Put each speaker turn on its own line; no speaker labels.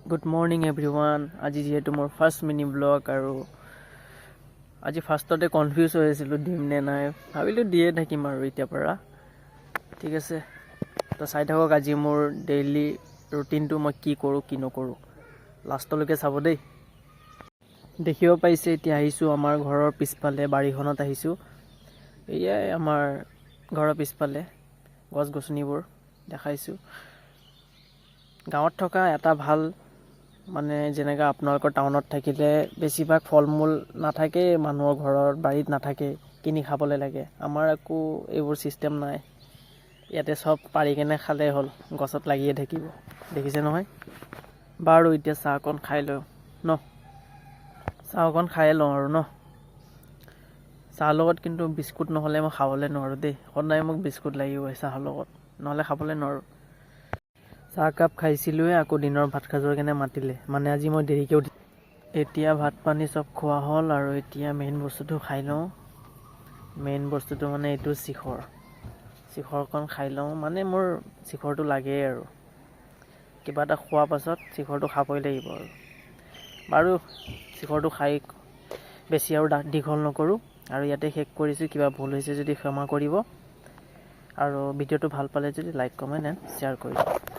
Good morning everyone. আজি যিহেতু মোৰ ফাৰ্ষ্ট মিনি ব্লগ আৰু আজি ফাৰ্ষ্টতে কনফিউজ হৈ আছিলোঁ দিম নে নাই, ভাবিলোঁ দিয়ে থাকিম আৰু এতিয়াৰ পৰা। ঠিক আছে, তো চাই থাকক আজি মোৰ ডেইলি ৰুটিনটো, মই কি কৰোঁ কি নকৰোঁ, লাষ্টলৈকে চাব দেই। দেখিব পাইছে এতিয়া আহিছোঁ আমাৰ ঘৰৰ পিছফালে, বাৰীখনত আহিছোঁ। এয়াই আমাৰ ঘৰৰ পিছফালে গছ গছনিবোৰ দেখাইছোঁ। গাঁৱত থকা এটা ভাল মানে যেনেকৈ আপোনালোকৰ টাউনত থাকিলে বেছিভাগ ফল মূল নাথাকে, মানুহৰ ঘৰৰ বাৰীত নাথাকে, কিনি খাবলৈ লাগে। আমাৰ একো এইবোৰ ছিষ্টেম নাই, ইয়াতে চব পাৰি কেনে খালেই হ'ল, গছত লাগিয়ে থাকিব। দেখিছে নহয়। বাৰু এতিয়া চাহ অকণ খাই লওঁ ন, চাহ অকণ খাই লওঁ আৰু ন। চাহৰ লগত কিন্তু বিস্কুট নহ'লে মই খাবলৈ নোৱাৰোঁ দেই, সদায় মোক বিস্কুট লাগিবই চাহৰ লগত, নহ'লে খাবলৈ নোৱাৰোঁ। চাহ কাপ খাইছিলোঁৱে, আকৌ দিনৰ ভাত সাজৰ কাৰণে মাতিলে, মানে আজি মই দেৰিকৈ উঠি। এতিয়া ভাত পানী চব খোৱা হ'ল আৰু এতিয়া মেইন বস্তুটো খাই লওঁ। মেইন বস্তুটো মানে এইটো চিখৰকণ খাই লওঁ, মানে মোৰ চিখৰটো লাগেই আৰু কিবা এটা খোৱাৰ পাছত চিখৰটো খাবই লাগিব আৰু। বাৰু চিখৰটো খাই বেছি আৰু দীঘল নকৰোঁ আৰু ইয়াতে শেষ কৰিছোঁ। কিবা ভুল হৈছে যদি ক্ষমা কৰিব আৰু ভিডিঅ'টো ভাল পালে যদি লাইক কমেণ্ট এণ্ড শ্বেয়াৰ কৰিব।